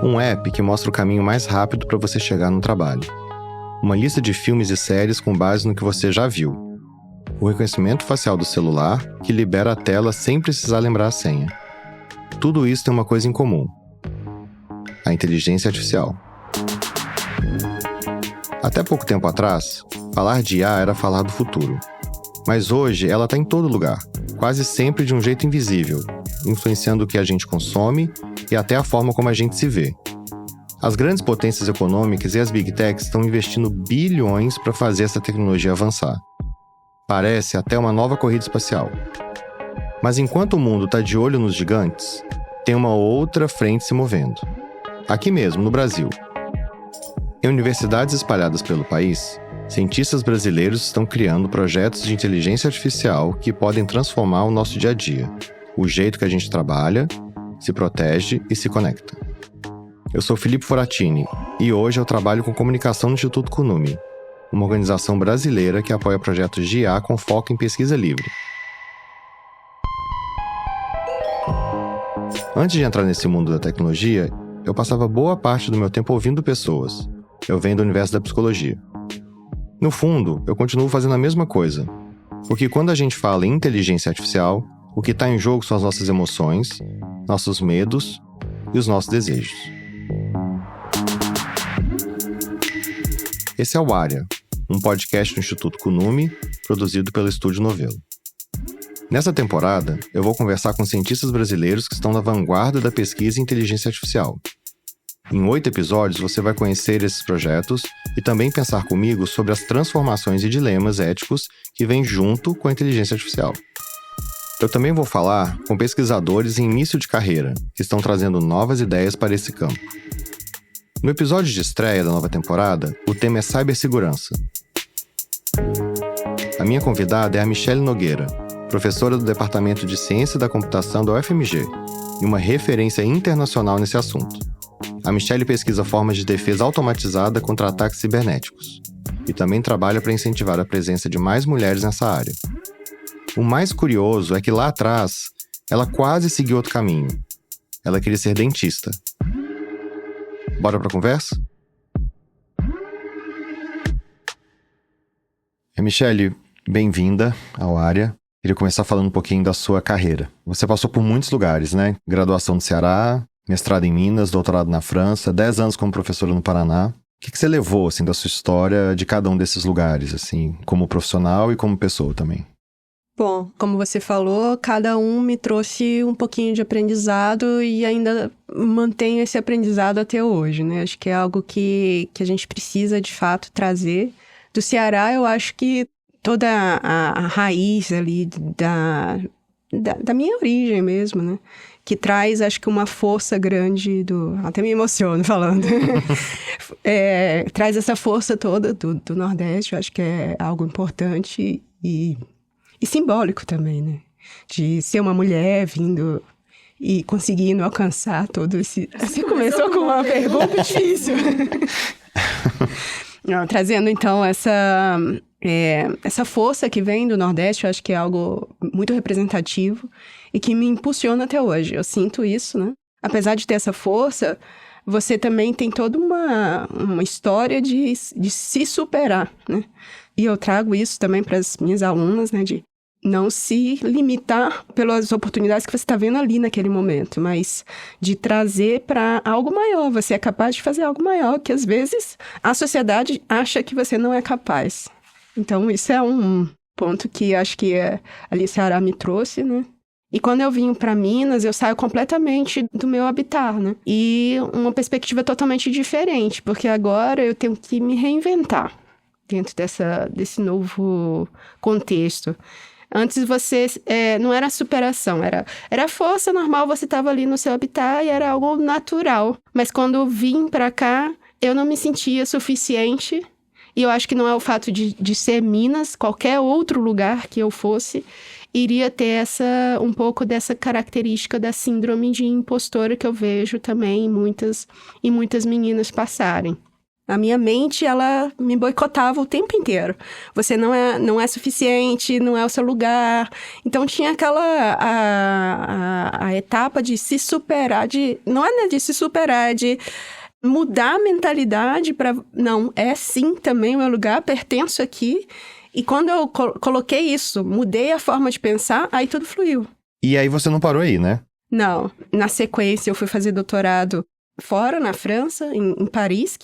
Um app que mostra o caminho mais rápido para você chegar no trabalho. Uma lista de filmes e séries com base no que você já viu. O reconhecimento facial do celular, que libera a tela sem precisar lembrar a senha. Tudo isso tem uma coisa em comum: a inteligência artificial. Até pouco tempo atrás, falar de IA era falar do futuro. Mas hoje ela está em todo lugar, quase sempre de um jeito invisível, influenciando o que a gente consome e até a forma como a gente se vê. As grandes potências econômicas e as Big Techs estão investindo bilhões para fazer essa tecnologia avançar. Parece até uma nova corrida espacial. Mas enquanto o mundo está de olho nos gigantes, tem uma outra frente se movendo. Aqui mesmo, no Brasil. Em universidades espalhadas pelo país, cientistas brasileiros estão criando projetos de inteligência artificial que podem transformar o nosso dia a dia, o jeito que a gente trabalha, se protege e se conecta. Eu sou Felipe Foratini e hoje eu trabalho com comunicação no Instituto Kunume, uma organização brasileira que apoia projetos de IA com foco em pesquisa livre. Antes de entrar nesse mundo da tecnologia, eu passava boa parte do meu tempo ouvindo pessoas. Eu venho do universo da psicologia. No fundo, eu continuo fazendo a mesma coisa, porque quando a gente fala em inteligência artificial, o que está em jogo são as nossas emoções, nossos medos e os nossos desejos. Esse é o Área, um podcast do Instituto Kunume, produzido pelo Estúdio Novelo. Nessa temporada, eu vou conversar com cientistas brasileiros que estão na vanguarda da pesquisa em inteligência artificial. Em 8 episódios, você vai conhecer esses projetos e também pensar comigo sobre as transformações e dilemas éticos que vêm junto com a inteligência artificial. Eu também vou falar com pesquisadores em início de carreira, que estão trazendo novas ideias para esse campo. No episódio de estreia da nova temporada, o tema é cibersegurança. A minha convidada é a Michelle Nogueira, professora do Departamento de Ciência da Computação da UFMG e uma referência internacional nesse assunto. A Michelle pesquisa formas de defesa automatizada contra ataques cibernéticos e também trabalha para incentivar a presença de mais mulheres nessa área. O mais curioso é que lá atrás, ela quase seguiu outro caminho. Ela queria ser dentista. Bora pra conversa? Michelle, bem-vinda ao Área. Queria começar falando um pouquinho da sua carreira. Você passou por muitos lugares, né? Graduação no Ceará, mestrado em Minas, doutorado na França, 10 anos como professora no Paraná. O que você levou, assim, da sua história de cada um desses lugares, assim, como profissional e como pessoa também? Bom, como você falou, cada um me trouxe um pouquinho de aprendizado e ainda mantenho esse aprendizado até hoje, né? Acho que é algo que a gente precisa, de fato, trazer. Do Ceará, eu acho que toda a raiz ali da minha origem mesmo, né? Que traz, acho que uma força grande até me emociono falando. Traz essa força toda do Nordeste, eu acho que é algo importante e simbólico também, né? De ser uma mulher vindo e conseguindo alcançar todo esse... Você começou com uma pergunta difícil. Não, trazendo, então, essa força que vem do Nordeste, eu acho que é algo muito representativo e que me impulsiona até hoje. Eu sinto isso, né? Apesar de ter essa força, você também tem toda uma história de se superar, né? E eu trago isso também para as minhas alunas, né? De não se limitar pelas oportunidades que você está vendo ali naquele momento, mas de trazer para algo maior. Você é capaz de fazer algo maior, que às vezes a sociedade acha que você não é capaz. Então, isso é um ponto que acho que ali Ceará me trouxe, né? E quando eu vim para Minas, eu saio completamente do meu habitat, né? E uma perspectiva totalmente diferente, porque agora eu tenho que me reinventar dentro desse novo contexto. Antes você não era superação, era força normal, você estava ali no seu habitat e era algo natural. Mas quando eu vim para cá, eu não me sentia suficiente. E eu acho que não é o fato de ser Minas, qualquer outro lugar que eu fosse, iria ter um pouco dessa característica da síndrome de impostora que eu vejo também em muitas meninas passarem. A minha mente, ela me boicotava o tempo inteiro. Você não é suficiente, não é o seu lugar. Então, tinha aquela... A etapa de se superar, não é de se superar, de mudar a mentalidade para... Não, é sim também o meu lugar, pertenço aqui. E quando eu coloquei isso, mudei a forma de pensar, aí tudo fluiu. E aí você não parou aí, né? Não. Na sequência, eu fui fazer doutorado fora, na França, em Paris.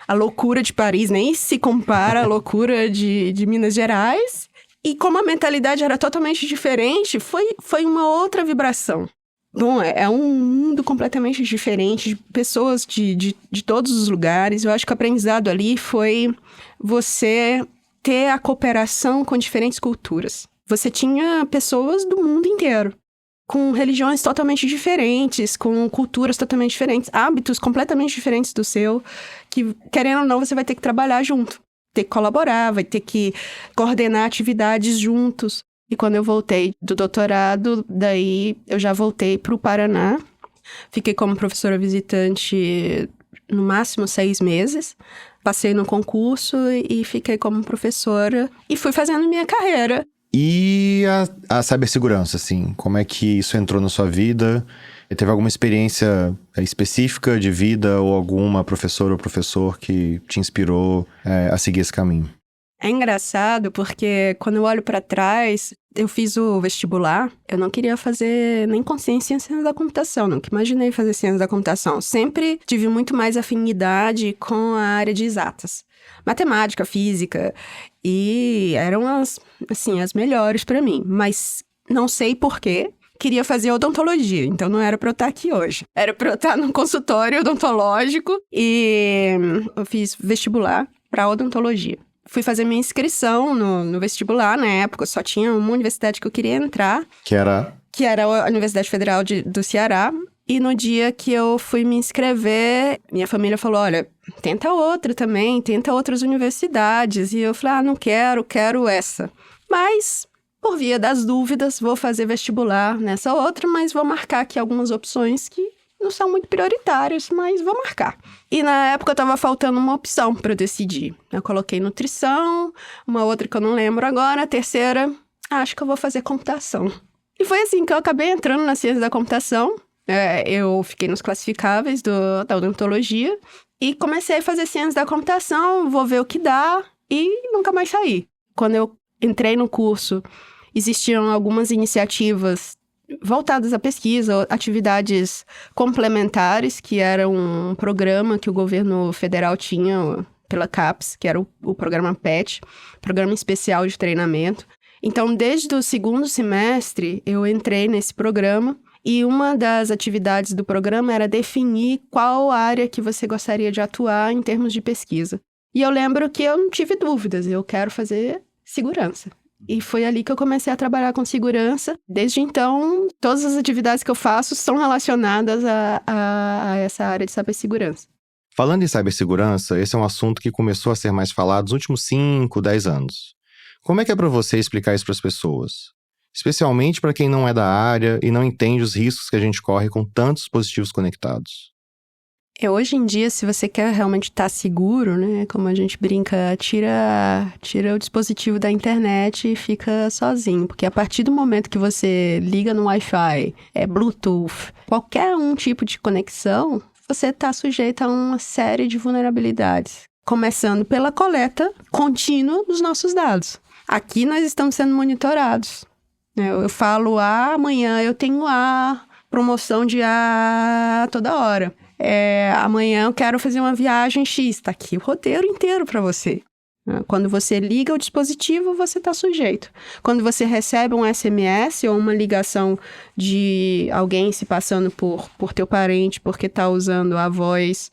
A loucura de Paris nem se compara à loucura de Minas Gerais. E como a mentalidade era totalmente diferente, foi uma outra vibração. Bom, é um mundo completamente diferente, de pessoas de todos os lugares. Eu acho que o aprendizado ali foi você ter a cooperação com diferentes culturas. Você tinha pessoas do mundo inteiro, com religiões totalmente diferentes, com culturas totalmente diferentes, hábitos completamente diferentes do seu, que, querendo ou não, você vai ter que trabalhar junto, ter que colaborar, vai ter que coordenar atividades juntos. E quando eu voltei do doutorado, daí eu já voltei para o Paraná, fiquei como professora visitante no máximo 6 meses, passei no concurso e fiquei como professora e fui fazendo minha carreira. E a cibersegurança, assim, como é que isso entrou na sua vida? Teve alguma experiência específica de vida ou alguma professora ou professor que te inspirou a seguir esse caminho? É engraçado porque quando eu olho para trás, eu fiz o vestibular, eu não queria fazer nem consciência em ciência da computação, nunca imaginei fazer ciência da computação. Sempre tive muito mais afinidade com a área de exatas. Matemática, física, e eram as melhores para mim. Mas não sei porquê, queria fazer odontologia, então não era para eu estar aqui hoje. Era para eu estar num consultório odontológico e eu fiz vestibular para odontologia. Fui fazer minha inscrição no vestibular, na época só tinha uma universidade que eu queria entrar. Que era a Universidade Federal do Ceará. E no dia que eu fui me inscrever, minha família falou, olha, tenta outra também, tenta outras universidades. E eu falei, não quero essa. Mas, por via das dúvidas, vou fazer vestibular nessa outra, mas vou marcar aqui algumas opções que não são muito prioritárias, mas vou marcar. E na época tava faltando uma opção para eu decidir. Eu coloquei nutrição, uma outra que eu não lembro agora, a terceira, acho que eu vou fazer computação. E foi assim que eu acabei entrando na ciência da computação. Eu fiquei nos classificáveis da odontologia e comecei a fazer ciência da computação, vou ver o que dá e nunca mais saí. Quando eu entrei no curso, existiam algumas iniciativas voltadas à pesquisa, atividades complementares, que era um programa que o governo federal tinha pela CAPES, que era o programa PET, Programa Especial de Treinamento. Então, desde o 2º semestre, eu entrei nesse programa. E uma das atividades do programa era definir qual área que você gostaria de atuar em termos de pesquisa. E eu lembro que eu não tive dúvidas, eu quero fazer segurança. E foi ali que eu comecei a trabalhar com segurança. Desde então, todas as atividades que eu faço são relacionadas a essa área de cibersegurança. Falando em cibersegurança, esse é um assunto que começou a ser mais falado nos últimos 5, 10 anos. Como é que é para você explicar isso para as pessoas? Especialmente para quem não é da área e não entende os riscos que a gente corre com tantos dispositivos conectados. Hoje em dia, se você quer realmente estar seguro, né, como a gente brinca, tira o dispositivo da internet e fica sozinho. Porque a partir do momento que você liga no Wi-Fi, Bluetooth, qualquer um tipo de conexão, você está sujeito a uma série de vulnerabilidades. Começando pela coleta contínua dos nossos dados. Aqui nós estamos sendo monitorados. Eu falo A, amanhã eu tenho A, promoção de A toda hora. Amanhã eu quero fazer uma viagem X, tá aqui o roteiro inteiro para você. Quando você liga o dispositivo, você está sujeito. Quando você recebe um SMS ou uma ligação de alguém se passando por teu parente, porque está usando a voz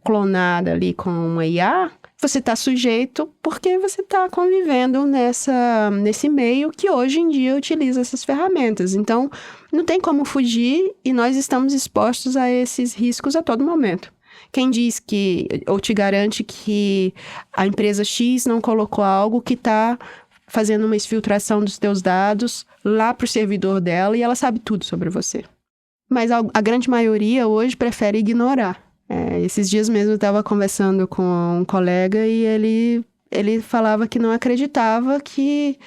clonada ali com uma IA, você está sujeito porque você está convivendo nesse meio que hoje em dia utiliza essas ferramentas. Então, não tem como fugir e nós estamos expostos a esses riscos a todo momento. Quem diz ou te garante que a empresa X não colocou algo que está fazendo uma exfiltração dos teus dados lá para o servidor dela e ela sabe tudo sobre você. Mas a grande maioria hoje prefere ignorar. Esses dias mesmo eu estava conversando com um colega e ele falava que não acreditava que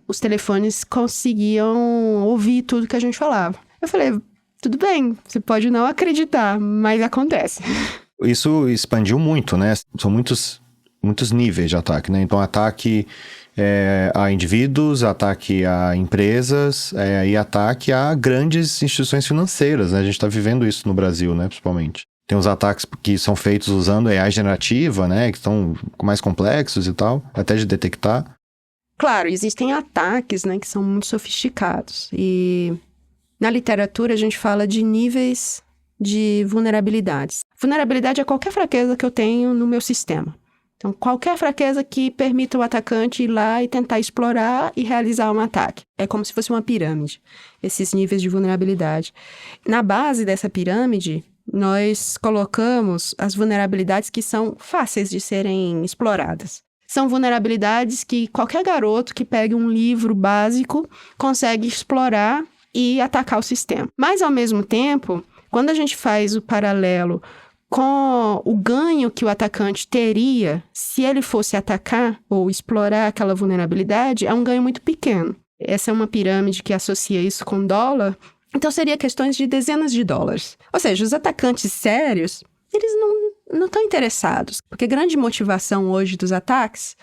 os telefones conseguiam ouvir tudo que a gente falava. Eu falei, tudo bem, você pode não acreditar, mas acontece. Isso expandiu muito, né? São muitos níveis de ataque, né? Então, ataque a indivíduos, ataque a empresas e ataque a grandes instituições financeiras, né? A gente está vivendo isso no Brasil, né? Principalmente. Tem os ataques que são feitos usando AI generativa, né? Que estão mais complexos e tal, até de detectar. Claro, existem ataques, né? Que são muito sofisticados. E na literatura a gente fala de níveis de vulnerabilidades. Vulnerabilidade é qualquer fraqueza que eu tenho no meu sistema. Então, qualquer fraqueza que permita o atacante ir lá e tentar explorar e realizar um ataque. É como se fosse uma pirâmide, esses níveis de vulnerabilidade. Na base dessa pirâmide, nós colocamos as vulnerabilidades que são fáceis de serem exploradas. São vulnerabilidades que qualquer garoto que pegue um livro básico consegue explorar e atacar o sistema. Mas, ao mesmo tempo, quando a gente faz o paralelo com o ganho que o atacante teria se ele fosse atacar ou explorar aquela vulnerabilidade, é um ganho muito pequeno. Essa é uma pirâmide que associa isso com dólar, então seria questões de dezenas de dólares. Ou seja, os atacantes sérios, eles não estão interessados, porque a grande motivação hoje dos ataques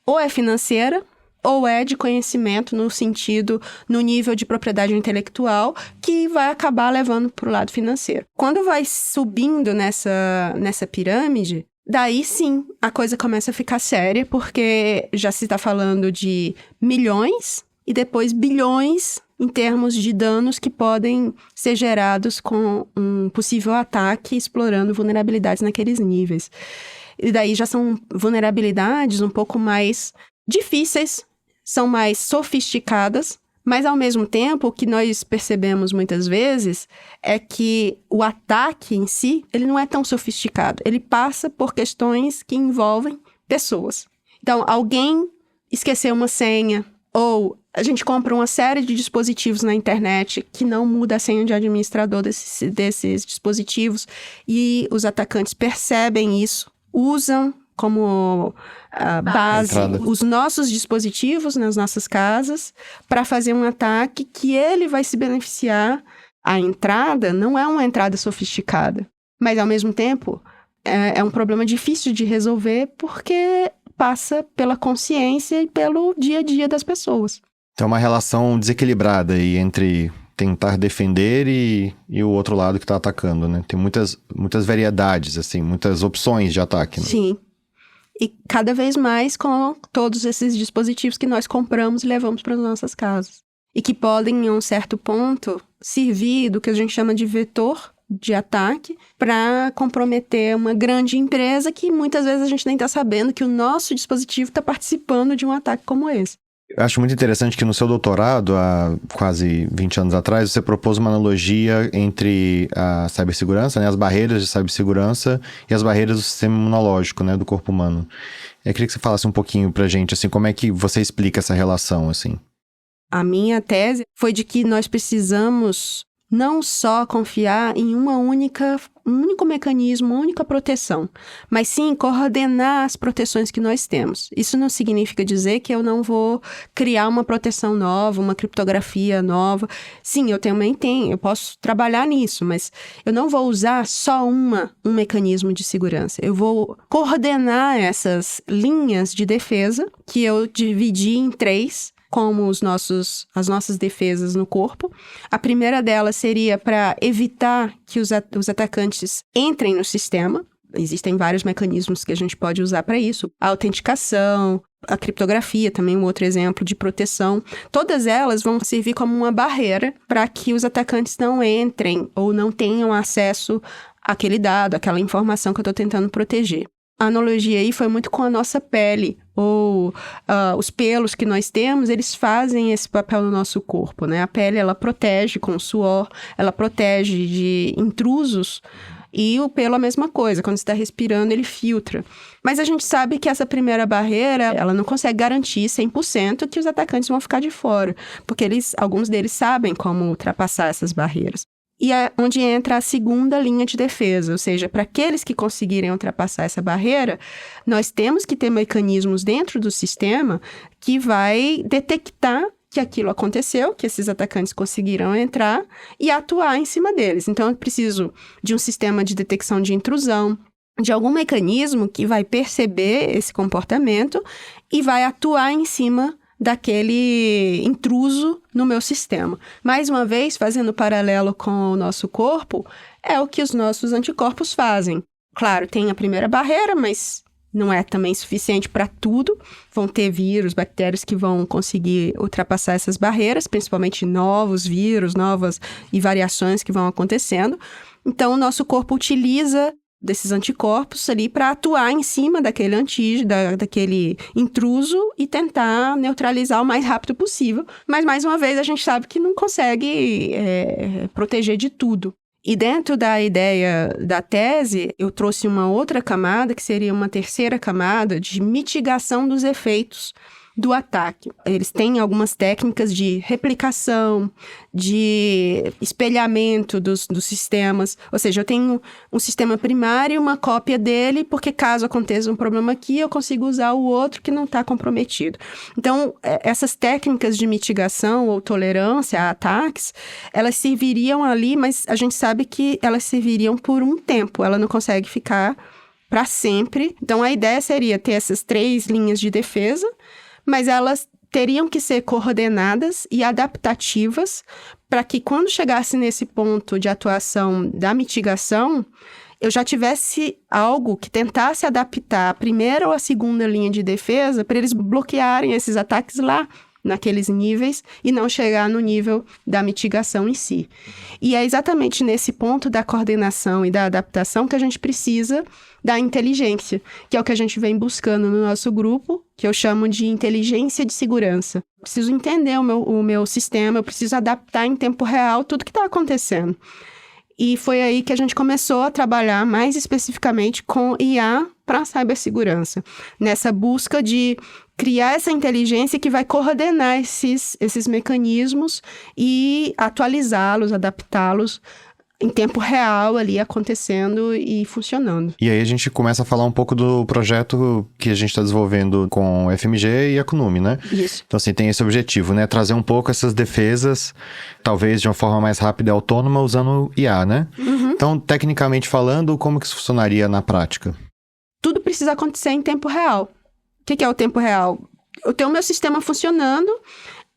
ou é financeira, ou é de conhecimento no nível de propriedade intelectual, que vai acabar levando para o lado financeiro. Quando vai subindo nessa pirâmide, daí sim a coisa começa a ficar séria, porque já se está falando de milhões e depois bilhões em termos de danos que podem ser gerados com um possível ataque explorando vulnerabilidades naqueles níveis. E daí já são vulnerabilidades um pouco mais difíceis, são mais sofisticadas, mas ao mesmo tempo o que nós percebemos muitas vezes é que o ataque em si, ele não é tão sofisticado, ele passa por questões que envolvem pessoas. Então, alguém esqueceu uma senha, ou a gente compra uma série de dispositivos na internet que não muda a senha de administrador desses dispositivos e os atacantes percebem isso, usam como base os nossos dispositivos nas nossas casas para fazer um ataque que ele vai se beneficiar. A entrada não é uma entrada sofisticada, mas ao mesmo tempo é um problema difícil de resolver porque passa pela consciência e pelo dia a dia das pessoas. Tem uma relação desequilibrada aí entre tentar defender e o outro lado que está atacando, né? Tem muitas variedades, assim, muitas opções de ataque, né? Sim. E cada vez mais com todos esses dispositivos que nós compramos e levamos para as nossas casas. E que podem, em um certo ponto, servir do que a gente chama de vetor de ataque para comprometer uma grande empresa que muitas vezes a gente nem está sabendo que o nosso dispositivo está participando de um ataque como esse. Eu acho muito interessante que no seu doutorado, há quase 20 anos atrás, você propôs uma analogia entre a cibersegurança, né, as barreiras de cibersegurança e as barreiras do sistema imunológico, né, do corpo humano. Eu queria que você falasse um pouquinho pra gente, assim, como é que você explica essa relação, assim? A minha tese foi de que nós precisamos não só confiar em um único mecanismo, uma única proteção, mas sim coordenar as proteções que nós temos. Isso não significa dizer que eu não vou criar uma proteção nova, uma criptografia nova. Sim, eu também tenho, eu posso trabalhar nisso, mas eu não vou usar só um mecanismo de segurança. Eu vou coordenar essas linhas de defesa que eu dividi em 3, como as nossas defesas no corpo. A primeira delas seria para evitar que os atacantes entrem no sistema. Existem vários mecanismos que a gente pode usar para isso. A autenticação, a criptografia, também um outro exemplo de proteção. Todas elas vão servir como uma barreira para que os atacantes não entrem ou não tenham acesso àquele dado, àquela informação que eu estou tentando proteger. A analogia aí foi muito com a nossa pele, ou os pelos que nós temos, eles fazem esse papel no nosso corpo, né? A pele, ela protege com o suor, ela protege de intrusos, e o pelo a mesma coisa, quando você está respirando, ele filtra. Mas a gente sabe que essa primeira barreira, ela não consegue garantir 100% que os atacantes vão ficar de fora, porque alguns deles sabem como ultrapassar essas barreiras. e é onde entra a segunda linha de defesa, ou seja, para aqueles que conseguirem ultrapassar essa barreira, nós temos que ter mecanismos dentro do sistema que vai detectar que aquilo aconteceu, que esses atacantes conseguiram entrar e atuar em cima deles. Então, eu preciso de um sistema de detecção de intrusão, de algum mecanismo que vai perceber esse comportamento e vai atuar em cima daquele intruso no meu sistema. Mais uma vez, fazendo paralelo com o nosso corpo, é o que os nossos anticorpos fazem. Claro, tem a primeira barreira, mas não é também suficiente para tudo. Vão ter vírus, bactérias que vão conseguir ultrapassar essas barreiras, principalmente novos vírus, novas e variações que vão acontecendo. Então, o nosso corpo utiliza desses anticorpos ali para atuar em cima daquele antígeno, daquele intruso e tentar neutralizar o mais rápido possível. Mas, mais uma vez, a gente sabe que não consegue proteger de tudo. E dentro da ideia da tese, eu trouxe uma outra camada, que seria uma terceira camada de mitigação dos efeitos do ataque. Eles têm algumas técnicas de replicação, de espelhamento dos sistemas. Ou seja, eu tenho um sistema primário, uma cópia dele, porque caso aconteça um problema aqui, eu consigo usar o outro que não está comprometido. Então, essas técnicas de mitigação ou tolerância a ataques, elas serviriam ali, mas a gente sabe que elas serviriam por um tempo. Ela não consegue ficar para sempre. Então, a ideia seria ter essas 3 linhas de defesa, mas elas teriam que ser coordenadas e adaptativas para que quando chegasse nesse ponto de atuação da mitigação, eu já tivesse algo que tentasse adaptar a primeira ou a segunda linha de defesa para eles bloquearem esses ataques lá naqueles níveis e não chegar no nível da mitigação em si. E é exatamente nesse ponto da coordenação e da adaptação que a gente precisa da inteligência, que é o que a gente vem buscando no nosso grupo, que eu chamo de inteligência de segurança. Eu preciso entender o meu sistema, eu preciso adaptar em tempo real tudo que está acontecendo. E foi aí que a gente começou a trabalhar mais especificamente com IA para cibersegurança, nessa busca de criar essa inteligência que vai coordenar esses mecanismos e atualizá-los, adaptá-los em tempo real ali acontecendo e funcionando. E aí a gente começa a falar um pouco do projeto que a gente está desenvolvendo com o FMG e a CNUME, né? Isso. Então, assim, tem esse objetivo, né? Trazer um pouco essas defesas, talvez de uma forma mais rápida e autônoma, usando IA, né? Uhum. Então, tecnicamente falando, como que isso funcionaria na prática? Tudo precisa acontecer em tempo real. O que é o tempo real? Eu tenho o meu sistema funcionando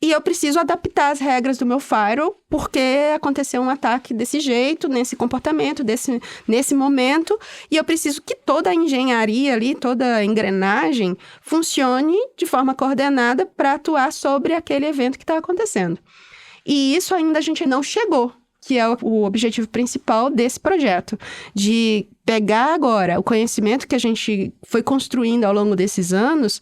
e eu preciso adaptar as regras do meu firewall porque aconteceu um ataque desse jeito, nesse comportamento, nesse momento, e eu preciso que toda a engenharia ali, toda a engrenagem funcione de forma coordenada para atuar sobre aquele evento que está acontecendo. E isso ainda a gente não chegou, que é o objetivo principal desse projeto, de pegar agora o conhecimento que a gente foi construindo ao longo desses anos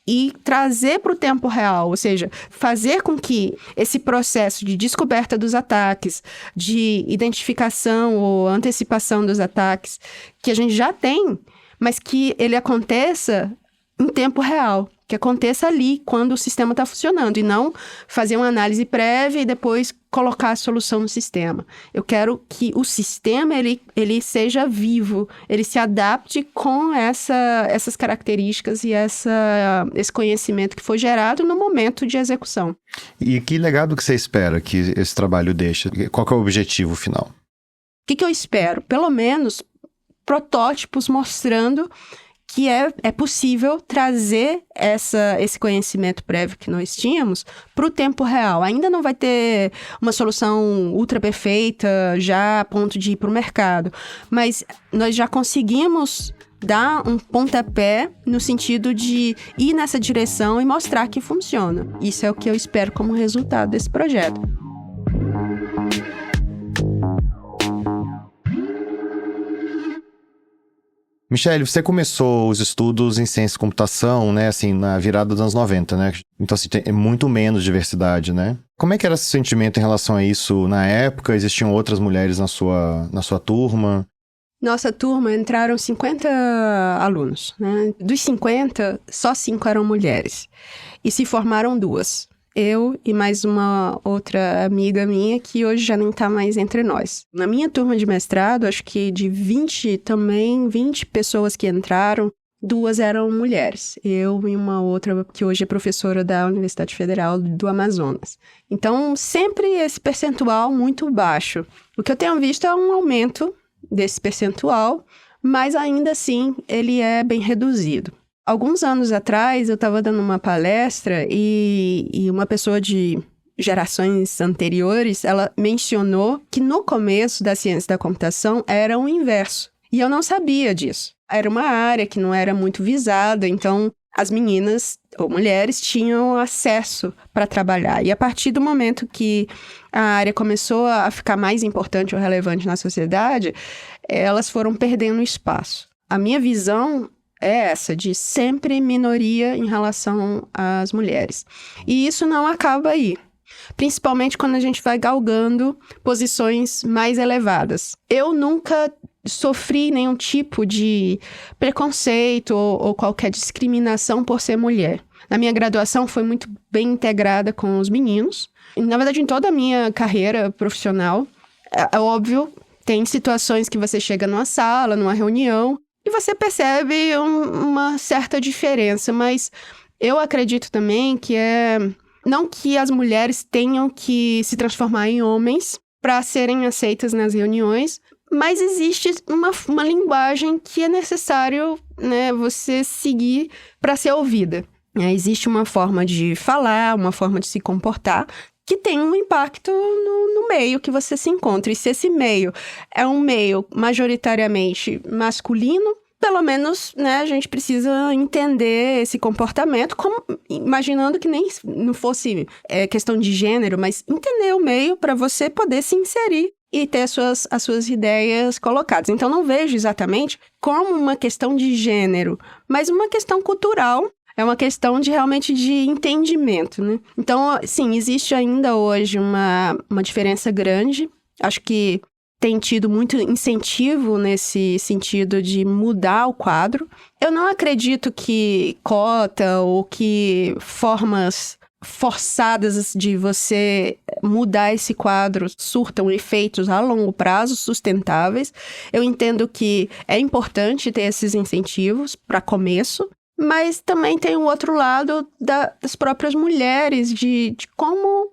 e trazer para o tempo real, ou seja, fazer com que esse processo de descoberta dos ataques, de identificação ou antecipação dos ataques, que a gente já tem, mas que ele aconteça em tempo real, que aconteça ali, quando o sistema está funcionando, e não fazer uma análise prévia e depois colocar a solução no sistema. Eu quero que o sistema, ele seja vivo, ele se adapte com essas características e esse conhecimento que foi gerado no momento de execução. E que legado que você espera que esse trabalho deixe? Qual que é o objetivo final? O que eu espero? Pelo menos protótipos mostrando que é possível trazer esse conhecimento prévio que nós tínhamos para o tempo real. Ainda não vai ter uma solução ultra perfeita, já a ponto de ir para o mercado, mas nós já conseguimos dar um pontapé no sentido de ir nessa direção e mostrar que funciona. Isso é o que eu espero como resultado desse projeto. Michele, você começou os estudos em ciência e computação, né, assim, na virada dos anos 90, né? Então, assim, tem muito menos diversidade, né? Como é que era esse sentimento em relação a isso na época? Existiam outras mulheres na sua turma? Nossa turma entraram 50 alunos, né? Dos 50, só 5 eram mulheres. E se formaram 2. eu e mais uma outra amiga minha que hoje já nem tá mais entre nós. Na minha turma de mestrado, acho que de 20 pessoas que entraram, 2 eram mulheres. Eu e uma outra que hoje é professora da Universidade Federal do Amazonas. Então, sempre esse percentual muito baixo. O que eu tenho visto é um aumento desse percentual, mas ainda assim ele é bem reduzido. Alguns anos atrás, eu estava dando uma palestra e uma pessoa de gerações anteriores, ela mencionou que no começo da ciência da computação era o inverso. E eu não sabia disso. Era uma área que não era muito visada, então as meninas ou mulheres tinham acesso para trabalhar. E a partir do momento que a área começou a ficar mais importante ou relevante na sociedade, elas foram perdendo espaço. A minha visão é essa, de sempre minoria em relação às mulheres. E isso não acaba aí, principalmente quando a gente vai galgando posições mais elevadas. Eu nunca sofri nenhum tipo de preconceito ou qualquer discriminação por ser mulher. Na minha graduação foi muito bem integrada com os meninos. E, na verdade, em toda a minha carreira profissional, é óbvio, tem situações que você chega numa sala, numa reunião, e você percebe uma certa diferença, mas eu acredito também que não que as mulheres tenham que se transformar em homens para serem aceitas nas reuniões, mas existe uma linguagem que é necessário, né, você seguir para ser ouvida. Existe uma forma de falar, uma forma de se comportar que tem um impacto no meio que você se encontra. E se esse meio é um meio majoritariamente masculino, pelo menos, né, a gente precisa entender esse comportamento, imaginando que nem não fosse questão de gênero, mas entender o meio para você poder se inserir e ter as suas ideias colocadas. Então, não vejo exatamente como uma questão de gênero, mas uma questão cultural. É uma questão realmente de entendimento, né? Então, sim, existe ainda hoje uma diferença grande. Acho que tem tido muito incentivo nesse sentido de mudar o quadro. Eu não acredito que cota ou que formas forçadas de você mudar esse quadro surtam efeitos a longo prazo sustentáveis. Eu entendo que é importante ter esses incentivos para começo, mas também tem o outro lado das próprias mulheres, de como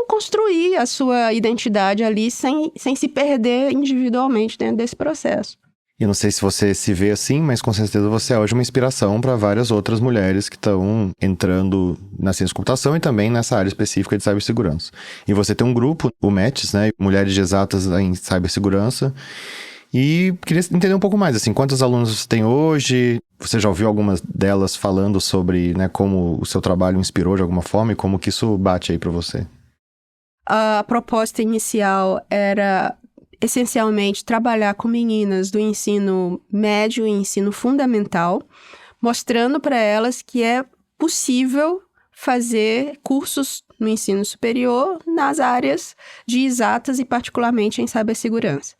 construir a sua identidade ali sem se perder individualmente dentro desse processo. E eu não sei se você se vê assim, mas com certeza você é hoje uma inspiração para várias outras mulheres que estão entrando na ciência da computação e também nessa área específica de cibersegurança. E você tem um grupo, o METS, né? Mulheres de Exatas em Cibersegurança. E queria entender um pouco mais, assim, quantos alunos você tem hoje? Você já ouviu algumas delas falando sobre, né, como o seu trabalho inspirou de alguma forma e como que isso bate aí para você? A proposta inicial era essencialmente trabalhar com meninas do ensino médio e ensino fundamental, mostrando para elas que é possível fazer cursos no ensino superior nas áreas de exatas e particularmente em cibersegurança.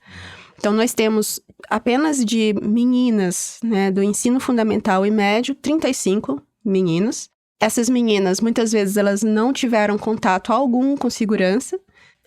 Então, nós temos apenas de meninas, né, do ensino fundamental e médio, 35 meninas. Essas meninas, muitas vezes, elas não tiveram contato algum com segurança.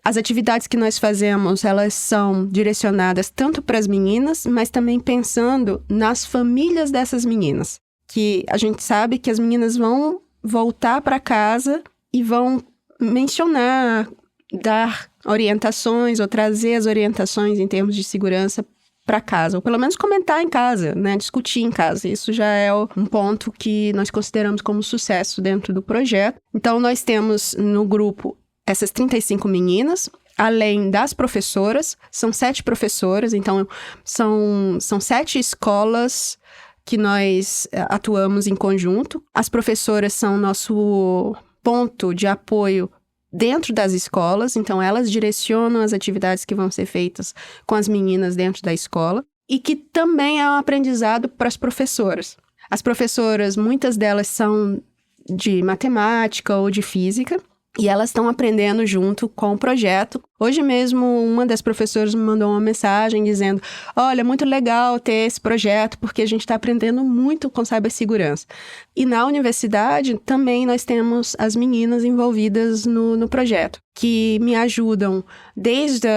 As atividades que nós fazemos, elas são direcionadas tanto para as meninas, mas também pensando nas famílias dessas meninas. Que a gente sabe que as meninas vão voltar para casa e vão mencionar, dar orientações ou trazer as orientações em termos de segurança para casa, ou pelo menos comentar em casa, né, discutir em casa. Isso já é um ponto que nós consideramos como sucesso dentro do projeto. Então, nós temos no grupo essas 35 meninas, além das professoras, são 7 professoras, então são 7 escolas que nós atuamos em conjunto. As professoras são nosso ponto de apoio dentro das escolas, então elas direcionam as atividades que vão ser feitas com as meninas dentro da escola, e que também é um aprendizado para as professoras. As professoras, muitas delas são de matemática ou de física, e elas estão aprendendo junto com o projeto Hoje mesmo, uma das professoras me mandou uma mensagem dizendo: olha, muito legal ter esse projeto, porque a gente está aprendendo muito com cibersegurança. E na universidade, também nós temos as meninas envolvidas no projeto, que me ajudam desde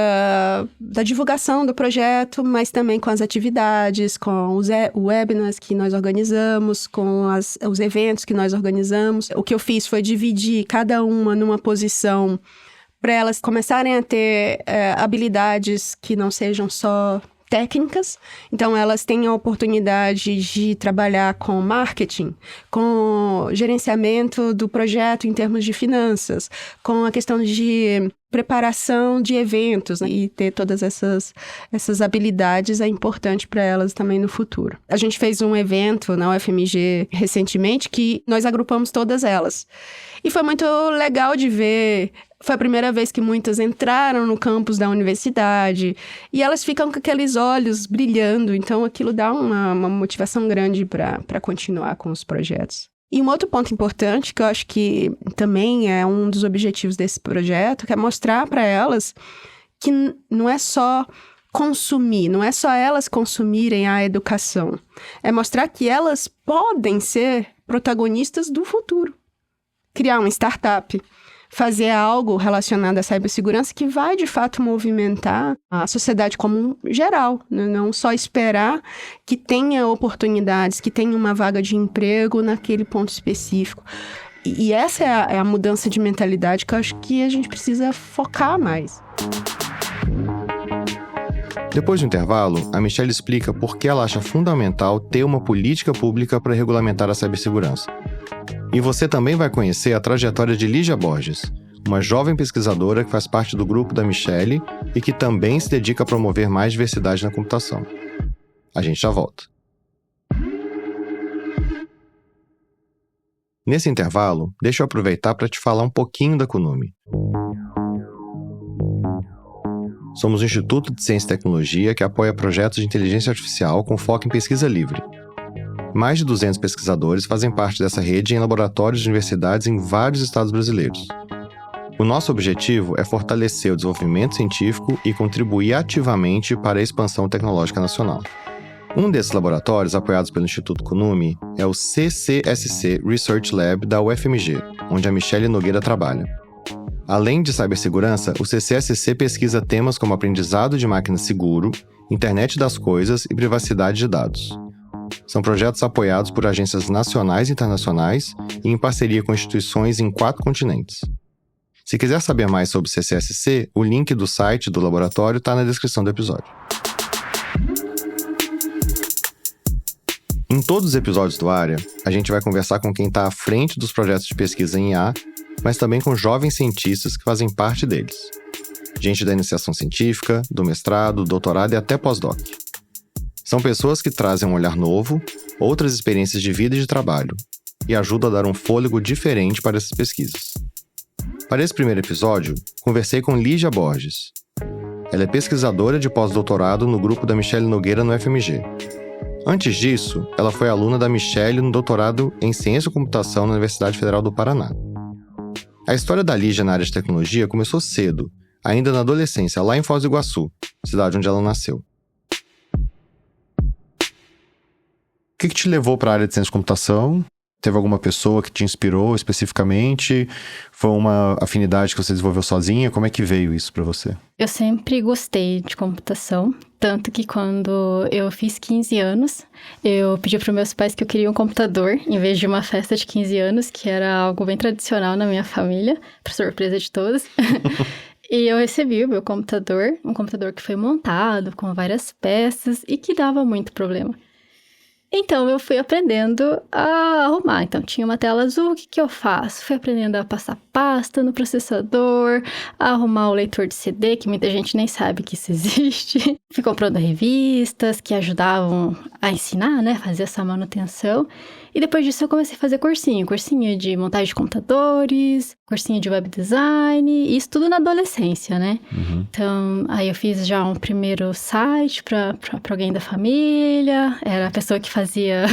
da divulgação do projeto, mas também com as atividades, com os webinars que nós organizamos, com os eventos que nós organizamos. O que eu fiz foi dividir cada uma numa posição para elas começarem a ter habilidades que não sejam só técnicas. Então, elas têm a oportunidade de trabalhar com marketing, com gerenciamento do projeto em termos de finanças, com a questão de preparação de eventos, né? E ter todas essas habilidades é importante para elas também no futuro. A gente fez um evento na UFMG recentemente que nós agrupamos todas elas. E foi muito legal de ver. Foi a primeira vez que muitas entraram no campus da universidade e elas ficam com aqueles olhos brilhando. Então, aquilo dá uma motivação grande para continuar com os projetos. E um outro ponto importante, que eu acho que também é um dos objetivos desse projeto, que é mostrar para elas que não é só consumir, não é só elas consumirem a educação. É mostrar que elas podem ser protagonistas do futuro. Criar uma startup, fazer algo relacionado à cibersegurança que vai, de fato, movimentar a sociedade como geral, né? Não só esperar que tenha oportunidades, que tenha uma vaga de emprego naquele ponto específico. E essa é a mudança de mentalidade que eu acho que a gente precisa focar mais. Depois do intervalo, a Michelle explica por que ela acha fundamental ter uma política pública para regulamentar a cibersegurança. E você também vai conhecer a trajetória de Lígia Borges, uma jovem pesquisadora que faz parte do grupo da Michelle e que também se dedica a promover mais diversidade na computação. A gente já volta. Nesse intervalo, deixa eu aproveitar para te falar um pouquinho da Kunume. Somos um instituto de ciência e tecnologia que apoia projetos de inteligência artificial com foco em pesquisa livre. Mais de 200 pesquisadores fazem parte dessa rede em laboratórios de universidades em vários estados brasileiros. O nosso objetivo é fortalecer o desenvolvimento científico e contribuir ativamente para a expansão tecnológica nacional. Um desses laboratórios, apoiados pelo Instituto Kunume, é o CCSC Research Lab da UFMG, onde a Michelle Nogueira trabalha. Além de cibersegurança, o CCSC pesquisa temas como aprendizado de máquina seguro, internet das coisas e privacidade de dados. São projetos apoiados por agências nacionais e internacionais e em parceria com instituições em 4 continentes. Se quiser saber mais sobre o CCSC, o link do site do laboratório está na descrição do episódio. Em todos os episódios do Área, a gente vai conversar com quem está à frente dos projetos de pesquisa em IA, mas também com jovens cientistas que fazem parte deles. Gente da iniciação científica, do mestrado, doutorado e até pós-doc. São pessoas que trazem um olhar novo, outras experiências de vida e de trabalho, e ajudam a dar um fôlego diferente para essas pesquisas. Para esse primeiro episódio, conversei com Lígia Borges. Ela é pesquisadora de pós-doutorado no grupo da Michelle Nogueira no UFMG. Antes disso, ela foi aluna da Michelle no doutorado em Ciência e Computação na Universidade Federal do Paraná. A história da Lígia na área de tecnologia começou cedo, ainda na adolescência, lá em Foz do Iguaçu, cidade onde ela nasceu. O que te levou para a área de ciência e computação? Teve alguma pessoa que te inspirou especificamente? Foi uma afinidade que você desenvolveu sozinha? Como é que veio isso para você? Eu sempre gostei de computação, tanto que quando eu fiz 15 anos, eu pedi para meus pais que eu queria um computador, em vez de uma festa de 15 anos, que era algo bem tradicional na minha família, para surpresa de todos. E eu recebi o meu computador, um computador que foi montado com várias peças e que dava muito problema. Então, eu fui aprendendo a arrumar. Então, tinha uma tela azul, o que eu faço? Fui aprendendo a passar pasta no processador, a arrumar o leitor de CD, que muita gente nem sabe que isso existe. Fui comprando revistas que ajudavam a ensinar, né? Fazer essa manutenção. E depois disso, eu comecei a fazer cursinho de montagem de computadores, cursinho de web design, e isso tudo na adolescência, né? Uhum. Então, aí eu fiz já um primeiro site para alguém da família, era a pessoa que fazia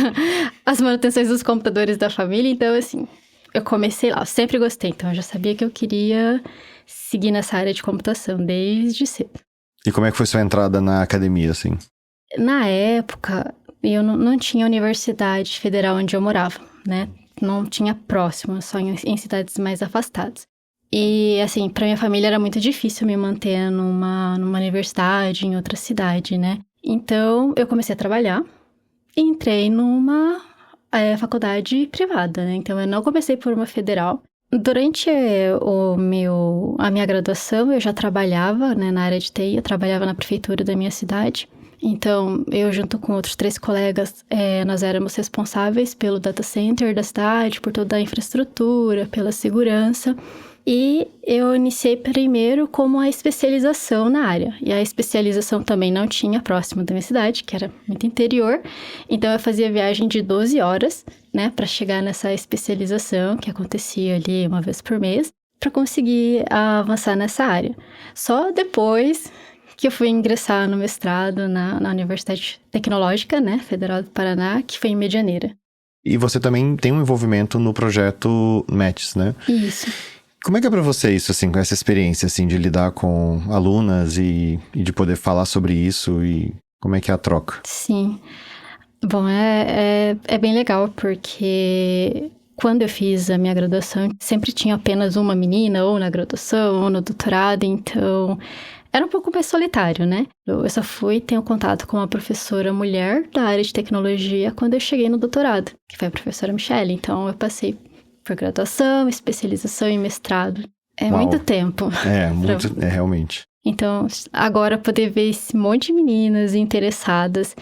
as manutenções dos computadores da família, então, assim, eu comecei lá, eu sempre gostei, então eu já sabia que eu queria seguir nessa área de computação desde cedo. E como é que foi sua entrada na academia, assim? Na época, eu não tinha universidade federal onde eu morava, né? Não tinha próximo, só em cidades mais afastadas. E, assim, para minha família era muito difícil me manter numa universidade, em outra cidade, né? Então, eu comecei a trabalhar e entrei numa faculdade privada, né? Então, eu não comecei por uma federal. Durante a minha graduação, eu já trabalhava, né, na área de TI, eu trabalhava na prefeitura da minha cidade. Então, eu junto com outros 3 colegas, nós éramos responsáveis pelo data center da cidade, por toda a infraestrutura, pela segurança. E eu iniciei primeiro como a especialização na área. E a especialização também não tinha próximo da minha cidade, que era muito interior. Então, eu fazia viagem de 12 horas, né, para chegar nessa especialização, que acontecia ali uma vez por mês, para conseguir avançar nessa área. Só depois que eu fui ingressar no mestrado na Universidade Tecnológica, né, Federal do Paraná, que foi em Medianeira. E você também tem um envolvimento no projeto METS, né? Isso. Como é que é pra você isso, assim, com essa experiência, assim, de lidar com alunas e de poder falar sobre isso e como é que é a troca? Sim. Bom, é bem legal porque quando eu fiz a minha graduação, sempre tinha apenas uma menina, ou na graduação, ou no doutorado, então era um pouco mais solitário, né? Eu só fui ter um contato com uma professora mulher da área de tecnologia quando eu cheguei no doutorado, que foi a professora Michele. Então, eu passei por graduação, especialização e mestrado. É Uau. muito tempo. Realmente. Então, agora poder ver esse monte de meninas interessadas.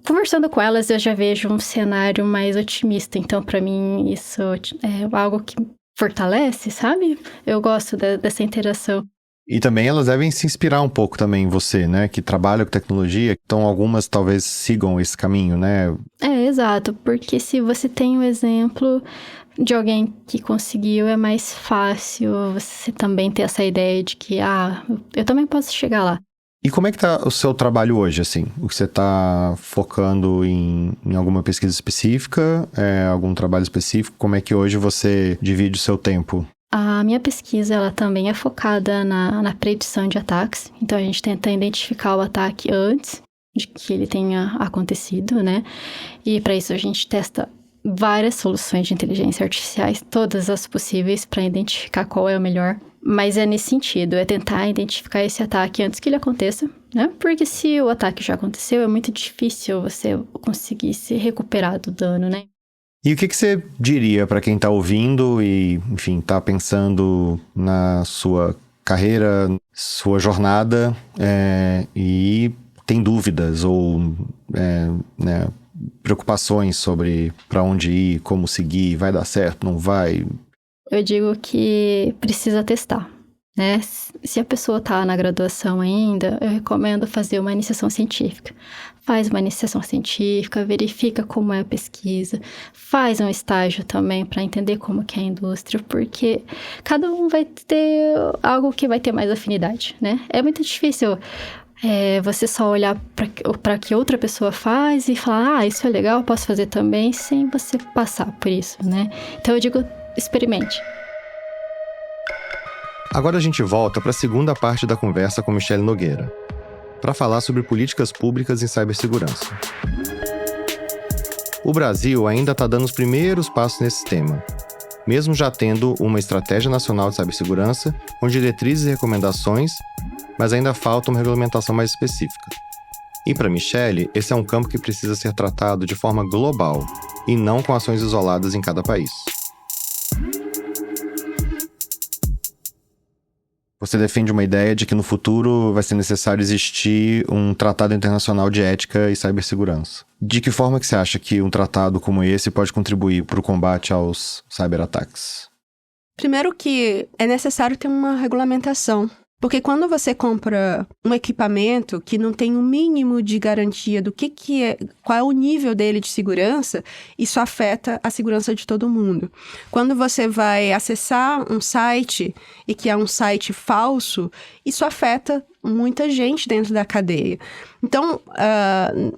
Conversando com elas, eu já vejo um cenário mais otimista. Então, para mim, isso é algo que fortalece, sabe? Eu gosto dessa interação. E também elas devem se inspirar um pouco também em você, né? Que trabalha com tecnologia. Então, algumas talvez sigam esse caminho, né? Exato. Porque se você tem um exemplo de alguém que conseguiu, é mais fácil você também ter essa ideia de que, eu também posso chegar lá. E como é que tá o seu trabalho hoje, assim? O que você tá focando em alguma pesquisa específica? Algum trabalho específico? Como é que hoje você divide o seu tempo? A minha pesquisa, ela também é focada na predição de ataques. Então, a gente tenta identificar o ataque antes de que ele tenha acontecido, né? E para isso, a gente testa várias soluções de inteligência artificiais, todas as possíveis, para identificar qual é o melhor. Mas é nesse sentido, é tentar identificar esse ataque antes que ele aconteça, né? Porque se o ataque já aconteceu, é muito difícil você conseguir se recuperar do dano, né? E o que você diria para quem tá ouvindo e, enfim, tá pensando na sua carreira, sua jornada e tem dúvidas ou né, preocupações sobre para onde ir, como seguir, vai dar certo, não vai? Eu digo que precisa testar, né? Se a pessoa tá na graduação ainda, eu recomendo fazer uma iniciação científica. Faz uma iniciação científica, verifica como é a pesquisa, faz um estágio também para entender como que é a indústria, porque cada um vai ter algo que vai ter mais afinidade, né? É muito difícil você só olhar para que outra pessoa faz e falar, isso é legal, posso fazer também, sem você passar por isso, né? Então eu digo, experimente. Agora a gente volta para a segunda parte da conversa com Michele Nogueira, para falar sobre políticas públicas em cibersegurança. O Brasil ainda está dando os primeiros passos nesse tema, mesmo já tendo uma estratégia nacional de cibersegurança com diretrizes e recomendações, mas ainda falta uma regulamentação mais específica. E para Michele, esse é um campo que precisa ser tratado de forma global e não com ações isoladas em cada país. Você defende uma ideia de que no futuro vai ser necessário existir um tratado internacional de ética e cibersegurança. De que forma que você acha que um tratado como esse pode contribuir para o combate aos cyberataques? Primeiro que é necessário ter uma regulamentação. Porque quando você compra um equipamento que não tem um mínimo de garantia do que é, qual é o nível dele de segurança, isso afeta a segurança de todo mundo. Quando você vai acessar um site e que é um site falso, isso afeta muita gente dentro da cadeia. Então,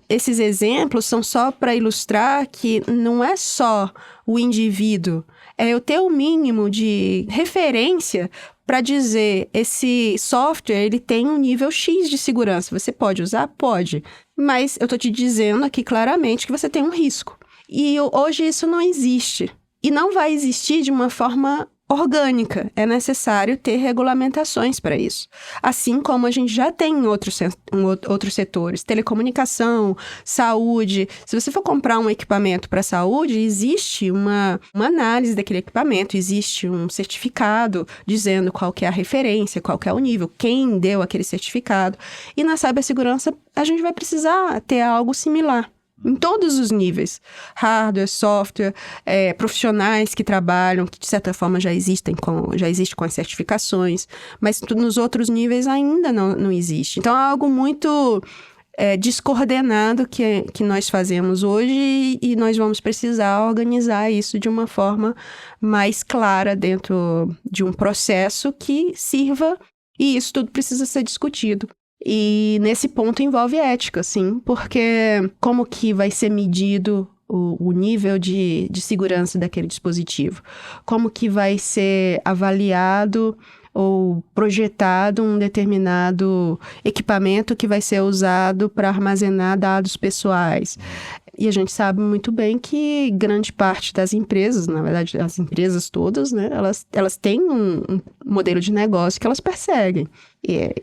esses exemplos são só para ilustrar que não é só o indivíduo, é eu ter o mínimo de referência para dizer, esse software, ele tem um nível X de segurança. Você pode usar? Pode. Mas eu estou te dizendo aqui claramente que você tem um risco. E hoje isso não existe. E não vai existir de uma forma orgânica. É necessário ter regulamentações para isso. Assim como a gente já tem em outros setores. Telecomunicação, saúde. Se você for comprar um equipamento para saúde, existe uma análise daquele equipamento, existe um certificado dizendo qual que é a referência, qual que é o nível, quem deu aquele certificado. E na cibersegurança, a gente vai precisar ter algo similar. Em todos os níveis, hardware, software, profissionais que trabalham, que de certa forma já existem com as certificações, mas nos outros níveis ainda não existe. Então, é algo muito descoordenado que nós fazemos hoje e nós vamos precisar organizar isso de uma forma mais clara dentro de um processo que sirva, e isso tudo precisa ser discutido. E nesse ponto envolve ética, sim, porque como que vai ser medido o nível de segurança daquele dispositivo? Como que vai ser avaliado ou projetado um determinado equipamento que vai ser usado para armazenar dados pessoais? E a gente sabe muito bem que grande parte das empresas, na verdade, as empresas todas, né, elas têm um modelo de negócio que elas perseguem.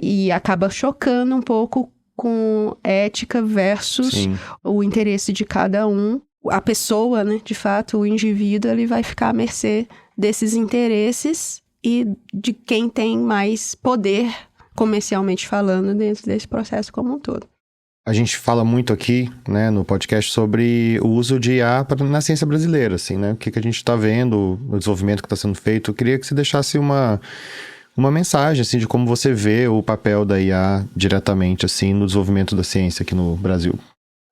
E acaba chocando um pouco com ética versus o interesse de cada um. A pessoa, né, de fato, o indivíduo, ele vai ficar à mercê desses interesses e de quem tem mais poder, comercialmente falando, dentro desse processo como um todo. A gente fala muito aqui, né, no podcast sobre o uso de IA na ciência brasileira, assim, né? O que a gente está vendo, o desenvolvimento que está sendo feito. Eu queria que você deixasse uma mensagem, assim, de como você vê o papel da IA diretamente, assim, no desenvolvimento da ciência aqui no Brasil.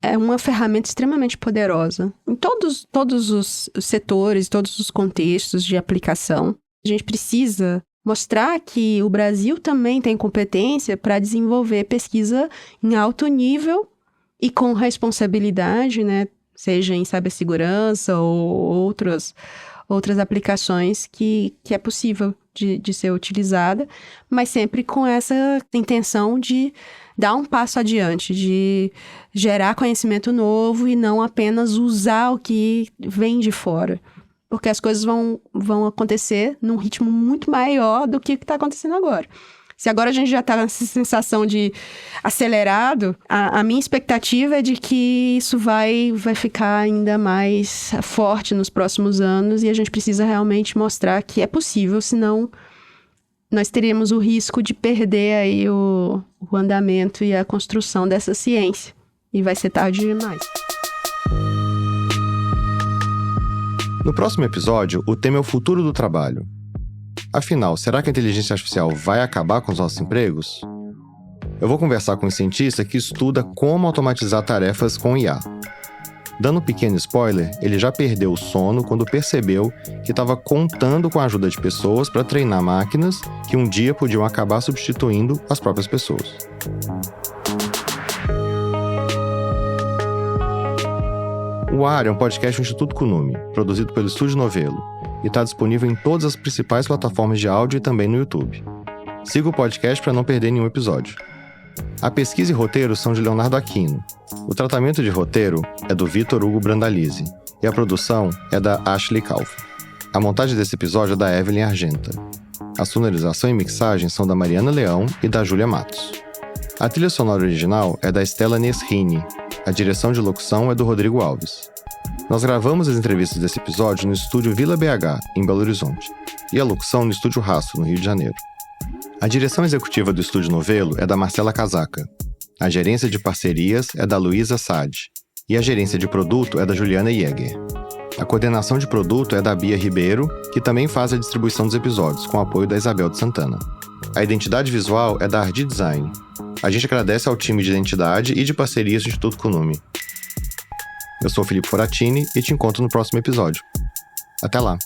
É uma ferramenta extremamente poderosa. Em todos os setores, todos os contextos de aplicação, a gente precisa mostrar que o Brasil também tem competência para desenvolver pesquisa em alto nível e com responsabilidade, né? Seja em cibersegurança ou outras aplicações que é possível de ser utilizada, mas sempre com essa intenção de dar um passo adiante, de gerar conhecimento novo e não apenas usar o que vem de fora. Porque as coisas vão acontecer num ritmo muito maior do que está acontecendo agora. Se agora a gente já está nessa sensação de acelerado, a minha expectativa é de que isso vai ficar ainda mais forte nos próximos anos e a gente precisa realmente mostrar que é possível, senão nós teríamos o risco de perder aí o andamento e a construção dessa ciência. E vai ser tarde demais. No próximo episódio, o tema é o futuro do trabalho. Afinal, será que a inteligência artificial vai acabar com os nossos empregos? Eu vou conversar com um cientista que estuda como automatizar tarefas com IA. Dando um pequeno spoiler, ele já perdeu o sono quando percebeu que estava contando com a ajuda de pessoas para treinar máquinas que um dia podiam acabar substituindo as próprias pessoas. O Ar é um podcast do Instituto Kunume, produzido pelo Estúdio Novelo, e está disponível em todas as principais plataformas de áudio e também no YouTube. Siga o podcast para não perder nenhum episódio. A pesquisa e roteiro são de Leonardo Aquino. O tratamento de roteiro é do Vitor Hugo Brandalize, e a produção é da Ashley Kauf. A montagem desse episódio é da Evelyn Argenta. A sonorização e mixagem são da Mariana Leão e da Júlia Matos. A trilha sonora original é da Estela Nesrini. A direção de locução é do Rodrigo Alves. Nós gravamos as entrevistas desse episódio no estúdio Vila BH, em Belo Horizonte, e a locução no estúdio Raço, no Rio de Janeiro. A direção executiva do Estúdio Novelo é da Marcela Casaca. A gerência de parcerias é da Luísa Saad. E a gerência de produto é da Juliana Jäger. A coordenação de produto é da Bia Ribeiro, que também faz a distribuição dos episódios, com apoio da Isabel de Santana. A identidade visual é da Ardi Design. A gente agradece ao time de identidade e de parcerias do Instituto Kunume. Eu sou o Felipe Foratini e te encontro no próximo episódio. Até lá!